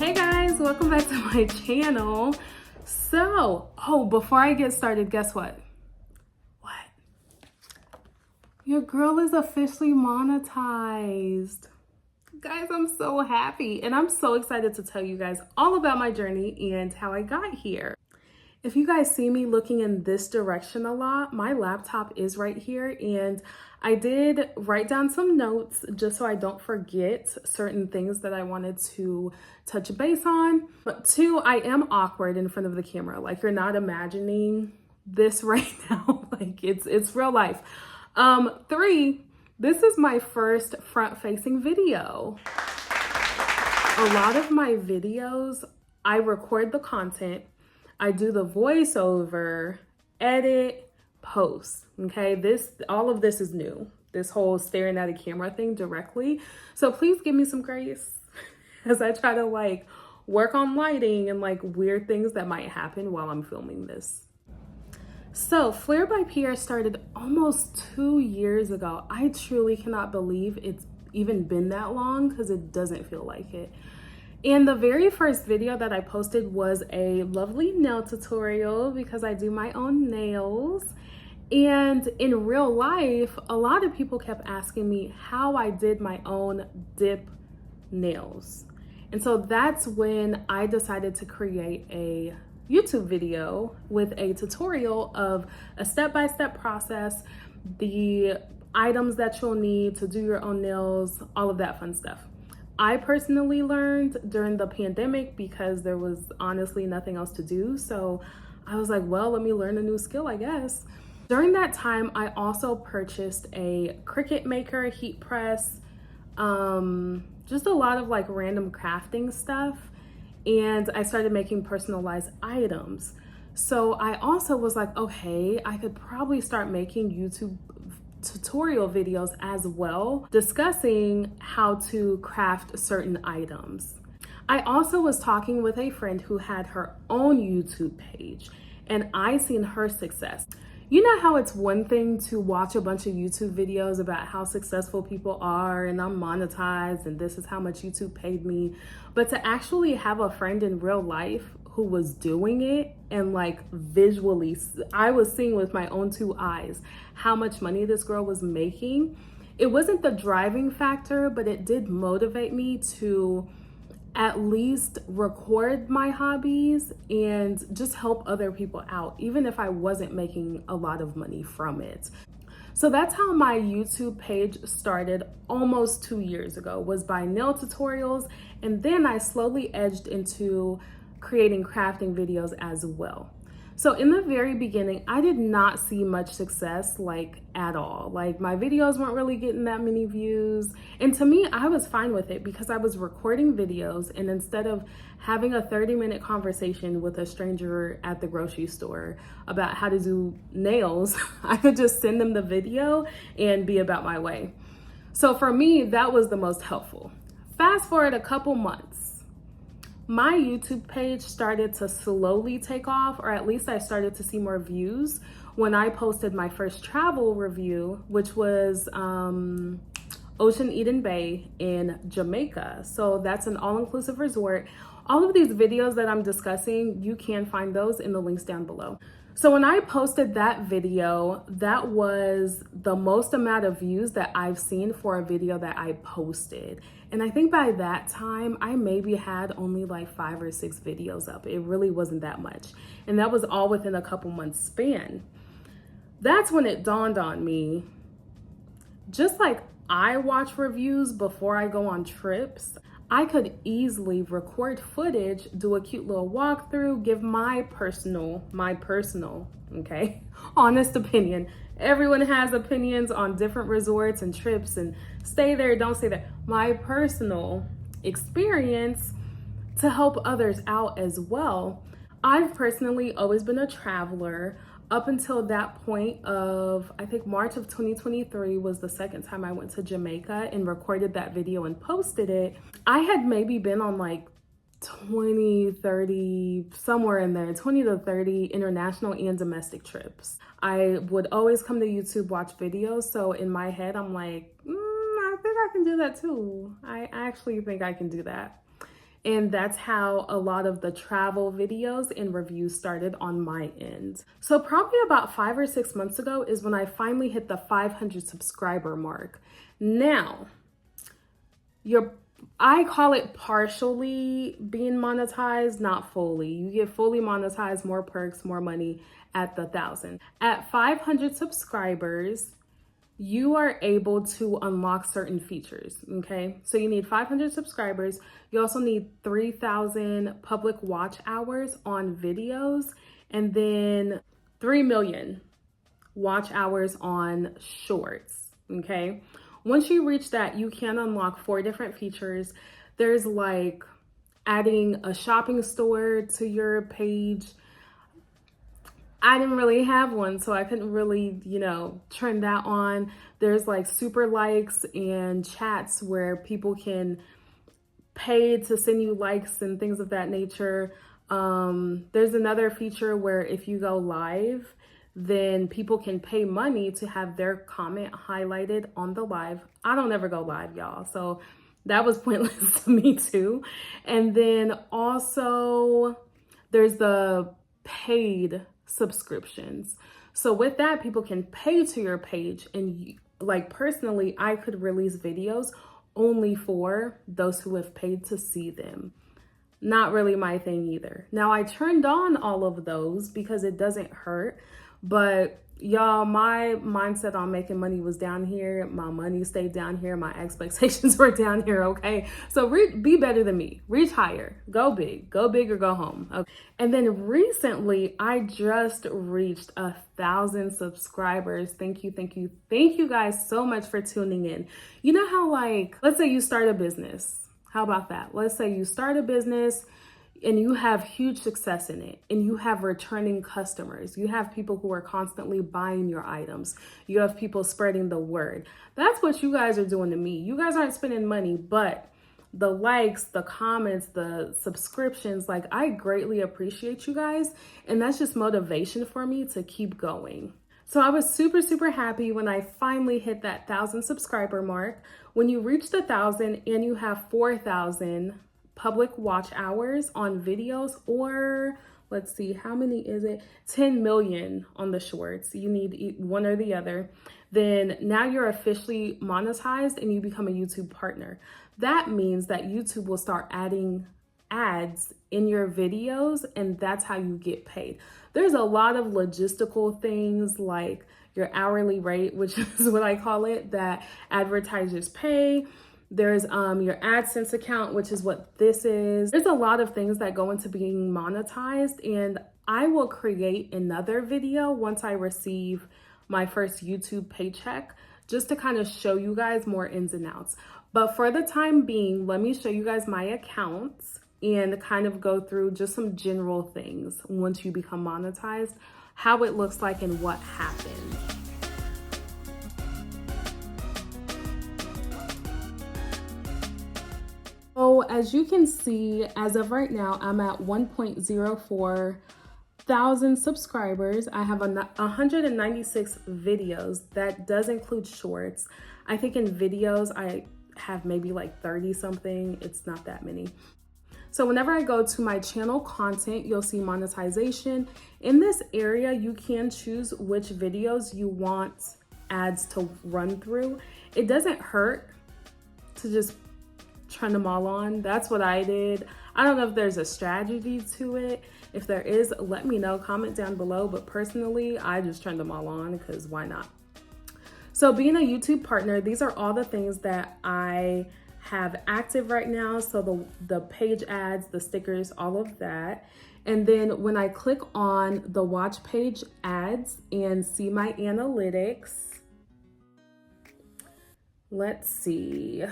Hey guys, welcome back to my channel. Before I get started, guess what? Your girl is officially monetized. Guys, I'm so happy and I'm so excited to tell you guys all about my journey and how I got here. If you guys see me looking in this direction a lot, my laptop is right here, and I did write down some notes just so I don't forget certain things that I wanted to touch base on. But 2, I am awkward in front of the camera. Like, you're not imagining this right now. Like, it's real life. 3, this is my first front-facing video. A lot of my videos, I record the content, I do the voiceover, edit, post, okay? All of this is new. This whole staring at a camera thing directly. So please give me some grace as I try to work on lighting and weird things that might happen while I'm filming this. So Flair by Pierre started almost 2 years ago. I truly cannot believe it's even been that long because it doesn't feel like it. And the very first video that I posted was a lovely nail tutorial because I do my own nails. And in real life, a lot of people kept asking me how I did my own dip nails. And so that's when I decided to create a YouTube video with a tutorial of a step-by-step process, the items that you'll need to do your own nails, all of that fun stuff. I personally learned during the pandemic because there was honestly nothing else to do. So I was like, well, let me learn a new skill, I guess. During that time, I also purchased a Cricut maker, heat press, just a lot of random crafting stuff. And I started making personalized items. So I also was like, okay, I could probably start making YouTube tutorial videos as well, discussing how to craft certain items. I also was talking with a friend who had her own YouTube page, and I seen her success. You know how it's one thing to watch a bunch of YouTube videos about how successful people are and I'm monetized and this is how much YouTube paid me, but to actually have a friend in real life who was doing it and visually, I was seeing with my own 2 eyes how much money this girl was making. It wasn't the driving factor, but it did motivate me to at least record my hobbies and just help other people out, even if I wasn't making a lot of money from it. So that's how my YouTube page started almost 2 years ago, was by nail tutorials. And then I slowly edged into creating crafting videos as well. So in the very beginning, I did not see much success at all. My videos weren't really getting that many views. And to me, I was fine with it because I was recording videos, and instead of having a 30-minute conversation with a stranger at the grocery store about how to do nails, I could just send them the video and be about my way. So for me, that was the most helpful. Fast forward a couple months, my YouTube page started to slowly take off, or at least I started to see more views when I posted my first travel review, which was Ocean Eden Bay in Jamaica. So that's an all-inclusive resort. All of these videos that I'm discussing, you can find those in the links down below. So when I posted that video, that was the most amount of views that I've seen for a video that I posted. And I think by that time, I maybe had only 5 or 6 videos up. It really wasn't that much. And that was all within a couple months span. That's when it dawned on me, just like I watch reviews before I go on trips, I could easily record footage, do a cute little walkthrough, give my personal, okay, honest opinion. Everyone has opinions on different resorts and trips and stay there, don't stay there. My personal experience to help others out as well. I've personally always been a traveler. Up until that point of, I think March of 2023 was the second time I went to Jamaica and recorded that video and posted it. I had maybe been on 20, 30, somewhere in there, 20 to 30 international and domestic trips. I would always come to YouTube, watch videos. So in my head, I'm I think I can do that too. I actually think I can do that. And that's how a lot of the travel videos and reviews started on my end. So probably about 5 or 6 months ago is when I finally hit the 500 subscriber mark. Now, I call it partially being monetized, not fully. You get fully monetized, more perks, more money at the 1,000. At 500 subscribers, you are able to unlock certain features, okay? So you need 500 subscribers. You also need 3,000 public watch hours on videos, and then 3 million watch hours on shorts, okay? Once you reach that, you can unlock 4 different features. There's like adding a shopping store to your page. I didn't really have one, so I couldn't really, turn that on. There's like super likes and chats where people can pay to send you likes and things of that nature. There's another feature where if you go live, then people can pay money to have their comment highlighted on the live. I don't ever go live, y'all, so that was pointless to me too. And then also there's the paid subscriptions. So with that, people can pay to your page, and like personally, I could release videos only for those who have paid to see them. Not really my thing either. Now, I turned on all of those because it doesn't hurt, but y'all, my mindset on making money was down here. My money stayed down here. My expectations were down here, okay? So be better than me. Reach higher. Go big or go home. Okay? And then recently, I just reached 1,000 subscribers. Thank you guys so much for tuning in. You know how, like, let's say you start a business. How about that? Let's say you start a business and you have huge success in it, and you have returning customers. You have people who are constantly buying your items. You have people spreading the word. That's what you guys are doing to me. You guys aren't spending money, but the likes, the comments, the subscriptions, like, I greatly appreciate you guys. And that's just motivation for me to keep going. So I was super happy when I finally hit that 1,000 subscriber mark. When you reach the 1,000 and you have 4,000 public watch hours on videos, or let's see, how many is it? 10 million on the shorts. You need one or the other. Then now you're officially monetized and you become a YouTube partner. That means that YouTube will start adding ads in your videos, and that's how you get paid. There's a lot of logistical things like your hourly rate, which is what I call it, that advertisers pay. There's your AdSense account, which is what this is. There's a lot of things that go into being monetized, and I will create another video once I receive my first YouTube paycheck, just to kind of show you guys more ins and outs. But for the time being, let me show you guys my accounts and kind of go through just some general things once you become monetized, how it looks like and what happens. So as you can see, as of right now, I'm at 1.04 thousand subscribers. I have 196 videos. That does include shorts. I think in videos, I have maybe like 30 something. It's not that many. So whenever I go to my channel content, you'll see monetization. In this area, you can choose which videos you want ads to run through. It doesn't hurt to just turn them all on. That's what I did. I don't know if there's a strategy to it. If there is, let me know, comment down below. But personally, I just turned them all on because why not? So being a YouTube partner, these are all the things that I have active right now. So the page ads, the stickers, all of that. And then when I click on the watch page ads and see my analytics, let's see.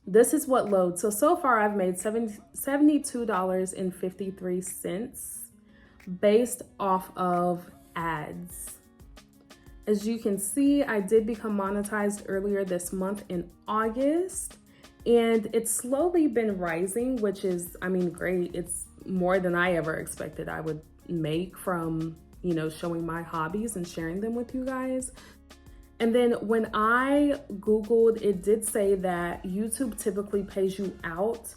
This is what loads. So far I've made $72.53 based off of ads. As you can see, I did become monetized earlier this month in August, and it's slowly been rising, which is, I mean, great. It's more than I ever expected I would make from, showing my hobbies and sharing them with you guys. And then when I Googled, it did say that YouTube typically pays you out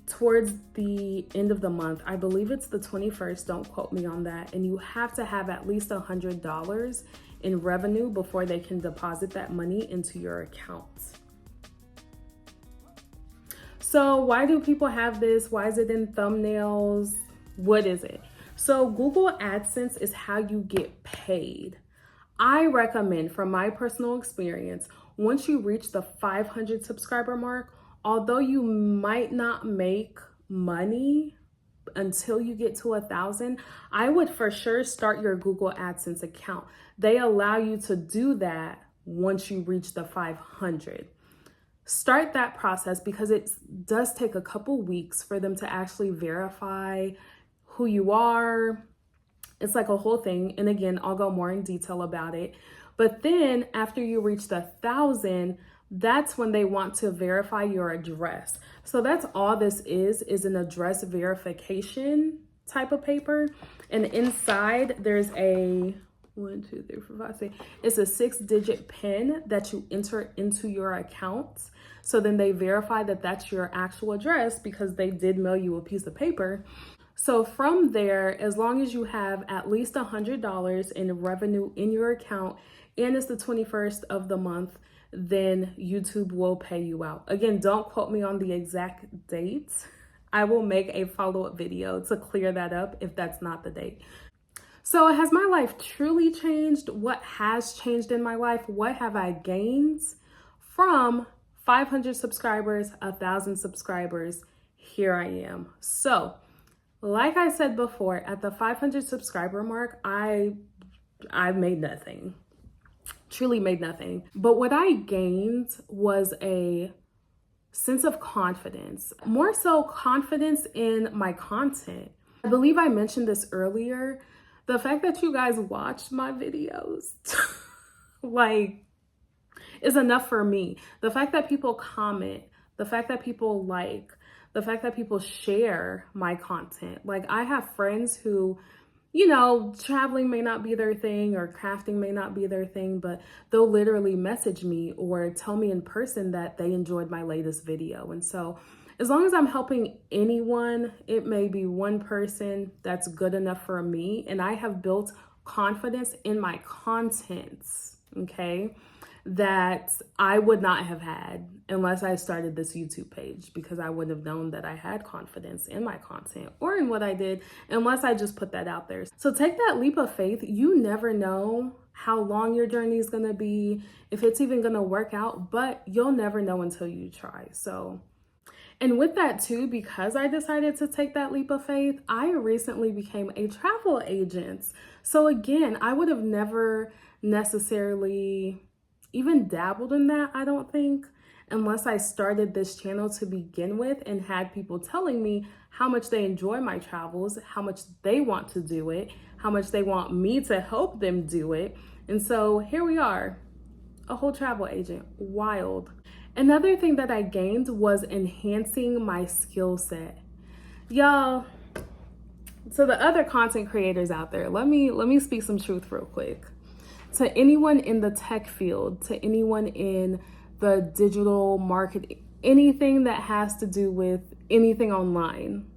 towards the end of the month. I believe it's the 21st, don't quote me on that. And you have to have at least $100 in revenue before they can deposit that money into your account. So why do people have this? Why is it in thumbnails? What is it? So Google AdSense is how you get paid. I recommend, from my personal experience, once you reach the 500 subscriber mark, although you might not make money until you get to 1,000, I would for sure start your Google AdSense account. They allow you to do that once you reach the 500. Start that process because it does take a couple weeks for them to actually verify who you are. It's like a whole thing. And again, I'll go more in detail about it. But then after you reach the 1,000, that's when they want to verify your address. So that's all this is an address verification type of paper. And inside there's a 1, 2, 3, 4, 5, 6. It's a 6-digit PIN that you enter into your account. So then they verify that that's your actual address because they did mail you a piece of paper. So from there, as long as you have at least $100 in revenue in your account and it's the 21st of the month, then YouTube will pay you out. Again, don't quote me on the exact date. I will make a follow-up video to clear that up if that's not the date. So has my life truly changed? What has changed in my life? What have I gained from 500 subscribers, 1,000 subscribers? Here I am. So like I said before, at the 500 subscriber mark, I made nothing, truly made nothing. But what I gained was a sense of confidence, more so confidence in my content. I believe I mentioned this earlier. The fact that you guys watched my videos, like, is enough for me. The fact that people comment, the fact that people like, the fact that people share my content. Like, I have friends who, you know, traveling may not be their thing or crafting may not be their thing, but they'll literally message me or tell me in person that they enjoyed my latest video. And so as long as I'm helping anyone, it may be one person, that's good enough for me. And I have built confidence in my contents, okay, that I would not have had unless I started this YouTube page, because I wouldn't have known that I had confidence in my content or in what I did unless I just put that out there. So take that leap of faith. You never know how long your journey is going to be, if it's even going to work out, but you'll never know until you try. So, and with that too, because I decided to take that leap of faith, I recently became a travel agent. So again, I would have never necessarily even dabbled in that, I don't think, unless I started this channel to begin with and had people telling me how much they enjoy my travels, how much they want to do it, how much they want me to help them do it. And so here we are, a whole travel agent. Wild. Another thing that I gained was enhancing my skill set. Y'all, so the other content creators out there, let me speak some truth real quick. To anyone in the tech field, to anyone in the digital marketing, anything that has to do with anything online,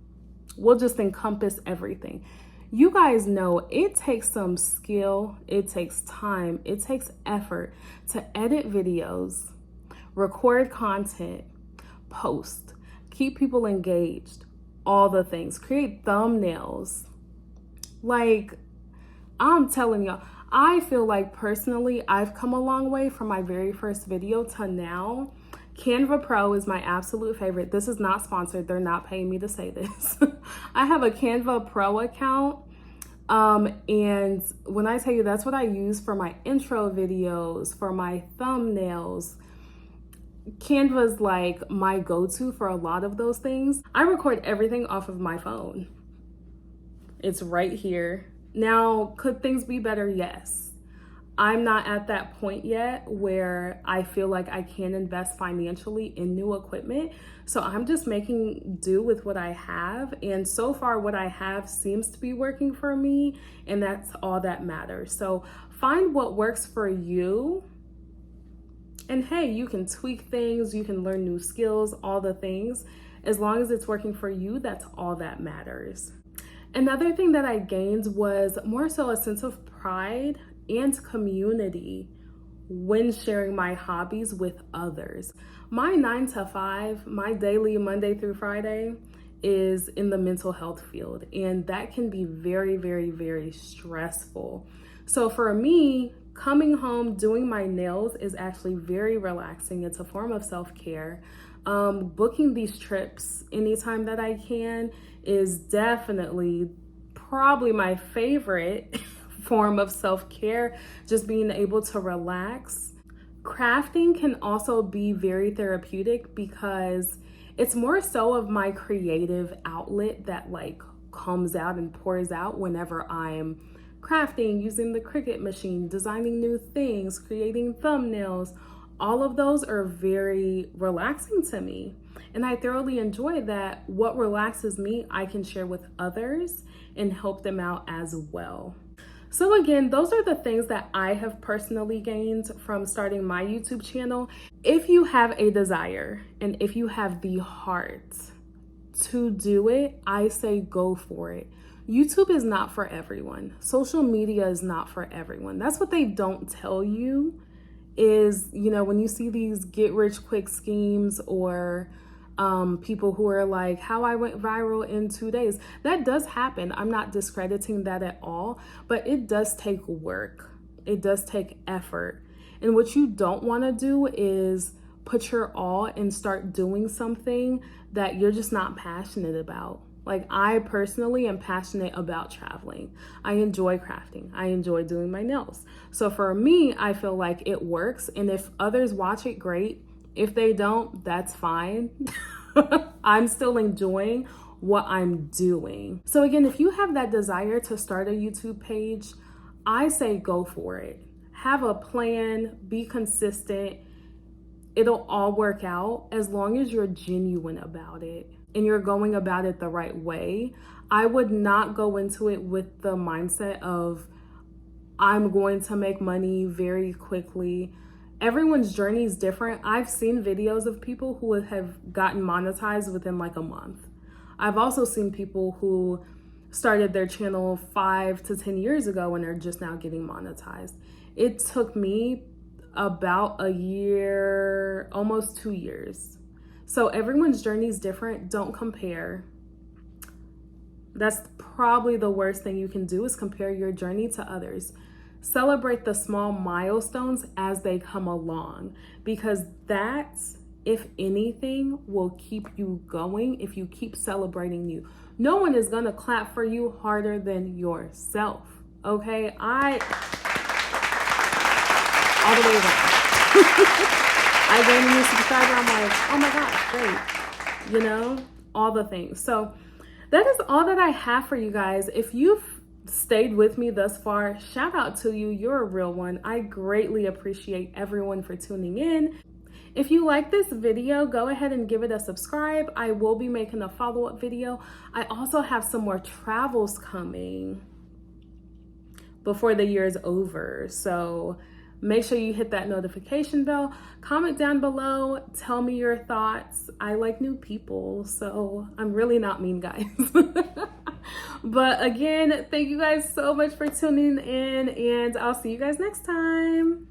we'll just encompass everything. You guys know it takes some skill, it takes time, it takes effort to edit videos, record content, post, keep people engaged, all the things, create thumbnails. Like, I'm telling y'all, I feel like personally, I've come a long way from my very first video to now. Canva Pro is my absolute favorite. This is not sponsored. They're not paying me to say this. I have a Canva Pro account. And when I tell you that's what I use for my intro videos, for my thumbnails, Canva's like my go-to for a lot of those things. I record everything off of my phone. It's right here. Now, could things be better? Yes. I'm not at that point yet where I feel like I can invest financially in new equipment. So I'm just making do with what I have. And so far what I have seems to be working for me. And that's all that matters. So find what works for you. And hey, you can tweak things, you can learn new skills, all the things. As long as it's working for you, that's all that matters. Another thing that I gained was more so a sense of pride and community when sharing my hobbies with others. My 9 to 5, my daily Monday through Friday, is in the mental health field, and that can be very, very, very stressful. So for me, coming home, doing my nails is actually very relaxing. It's a form of self-care. Booking these trips anytime that I can is definitely probably my favorite form of self-care, just being able to relax. Crafting can also be very therapeutic because it's more so of my creative outlet that like comes out and pours out whenever I'm crafting, using the Cricut machine, designing new things, creating thumbnails. All of those are very relaxing to me. And I thoroughly enjoy that what relaxes me, I can share with others and help them out as well. So again, those are the things that I have personally gained from starting my YouTube channel. If you have a desire and if you have the heart to do it, I say go for it. YouTube is not for everyone. Social media is not for everyone. That's what they don't tell you is, when you see these get rich quick schemes or people who are like, how I went viral in 2 days. That does happen. I'm not discrediting that at all, but it does take work. It does take effort. And what you don't want to do is put your all and start doing something that you're just not passionate about. Like, I personally am passionate about traveling. I enjoy crafting. I enjoy doing my nails. So for me, I feel like it works. And if others watch it, great. If they don't, that's fine. I'm still enjoying what I'm doing. So again, if you have that desire to start a YouTube page, I say go for it. Have a plan, be consistent. It'll all work out as long as you're genuine about it and you're going about it the right way. I would not go into it with the mindset of I'm going to make money very quickly. Everyone's journey is different. I've seen videos of people who have gotten monetized within like a month. I've also seen people who started their channel 5 to 10 years ago and are just now getting monetized. It took me about a year, almost 2 years. So everyone's journey is different. Don't compare. That's probably the worst thing you can do is compare your journey to others. Celebrate the small milestones as they come along, because that, if anything, will keep you going if you keep celebrating you. No one is gonna clap for you harder than yourself, okay? All the way around. I gained a new subscriber, I'm like, oh my gosh, great. All the things. So that is all that I have for you guys. If you've stayed with me thus far, shout out to you. You're a real one. I greatly appreciate everyone for tuning in. If you like this video, go ahead and give it a subscribe. I will be making a follow-up video. I also have some more travels coming before the year is over. So make sure you hit that notification bell. Comment down below. Tell me your thoughts. I like new people, so I'm really not mean, guys. But again, thank you guys so much for tuning in, and I'll see you guys next time.